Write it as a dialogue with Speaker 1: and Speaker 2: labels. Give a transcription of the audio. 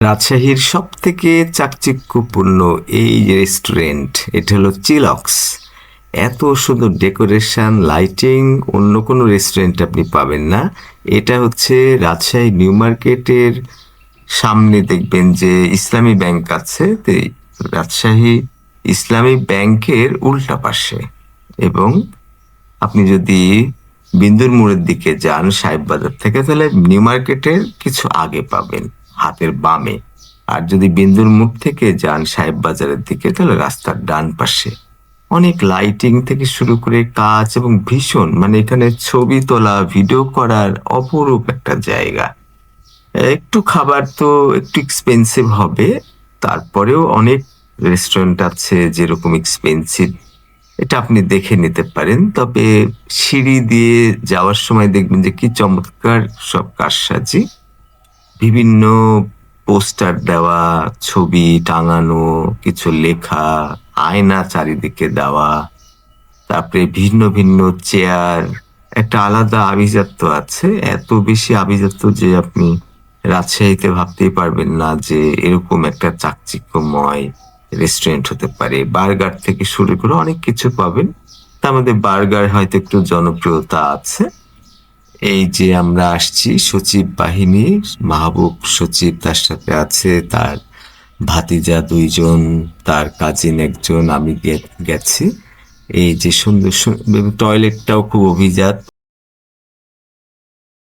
Speaker 1: রাজশাহীর সব থেকে চাকচিক্যপূর্ণ এই যে রেস্টুরেন্ট, এটা হলো চিলক্স। এত সুন্দর ডেকোরেশন, লাইটিং অন্য কোনো রেস্টুরেন্টে আপনি পাবেন না। এটা হচ্ছে রাজশাহী নিউ মার্কেটের সামনে, দেখবেন যে ইসলামী ব্যাংক আছে, তো রাজশাহী ইসলামী ব্যাংকের উল্টা পাশে। এবং আপনি যদি বিন্দুর মোড়ের দিকে যান সাহেব বাজার থেকে, তাহলে নিউ মার্কেটের কিছু আগে পাবেন, হাতের বামে। আর যদি বিন্দুর মোড় থেকে যান সাহেব বাজারের দিকে, তাহলে রাস্তার ডান পাশে। অনেক লাইটিং থেকে শুরু করে কাজ, এবং ভীষণ মানে এখানে ছবি তোলা, ভিডিও করার অপরূপ একটা জায়গা। একটু খাবার তো একটু এক্সপেন্সিভ হবে, তারপরেও অনেক রেস্টুরেন্ট আছে যেরকম এক্সপেন্সিভ, এটা আপনি দেখে নিতে পারেন। তবে সিঁড়ি দিয়ে যাওয়ার সময় দেখবেন যে কি চমৎকার সব কারসাজি, বিভিন্ন পোস্টার দেওয়া, ছবি টাঙানো, কিছু লেখা, আয়না চারিদিকে দেওয়া, তারপরে ভিন্ন ভিন্ন চেয়ার। একটা আলাদা আভিজাত্য আছে, এত বেশি আভিজাত্য যে আপনি রাজশাহীতে ভাবতেই পারবেন না যে এরকম একটা চাকচিক্যময় রেস্টুরেন্ট হতে পারে। বার্গার থেকে শুরু করে অনেক কিছু পাবেন। তার মধ্যে বার্গার হয়তো একটু জনপ্রিয়তা আছে। এই যে আমরা আসছি সচিব বাহিনী, মাহবুব সচিব, তার সাথে আছে তার ভাতিজা দুইজন, তার কাজিন একজন, আমি গেছি। এই যে সুন্দর টয়লেটটাও খুব অভিজাত,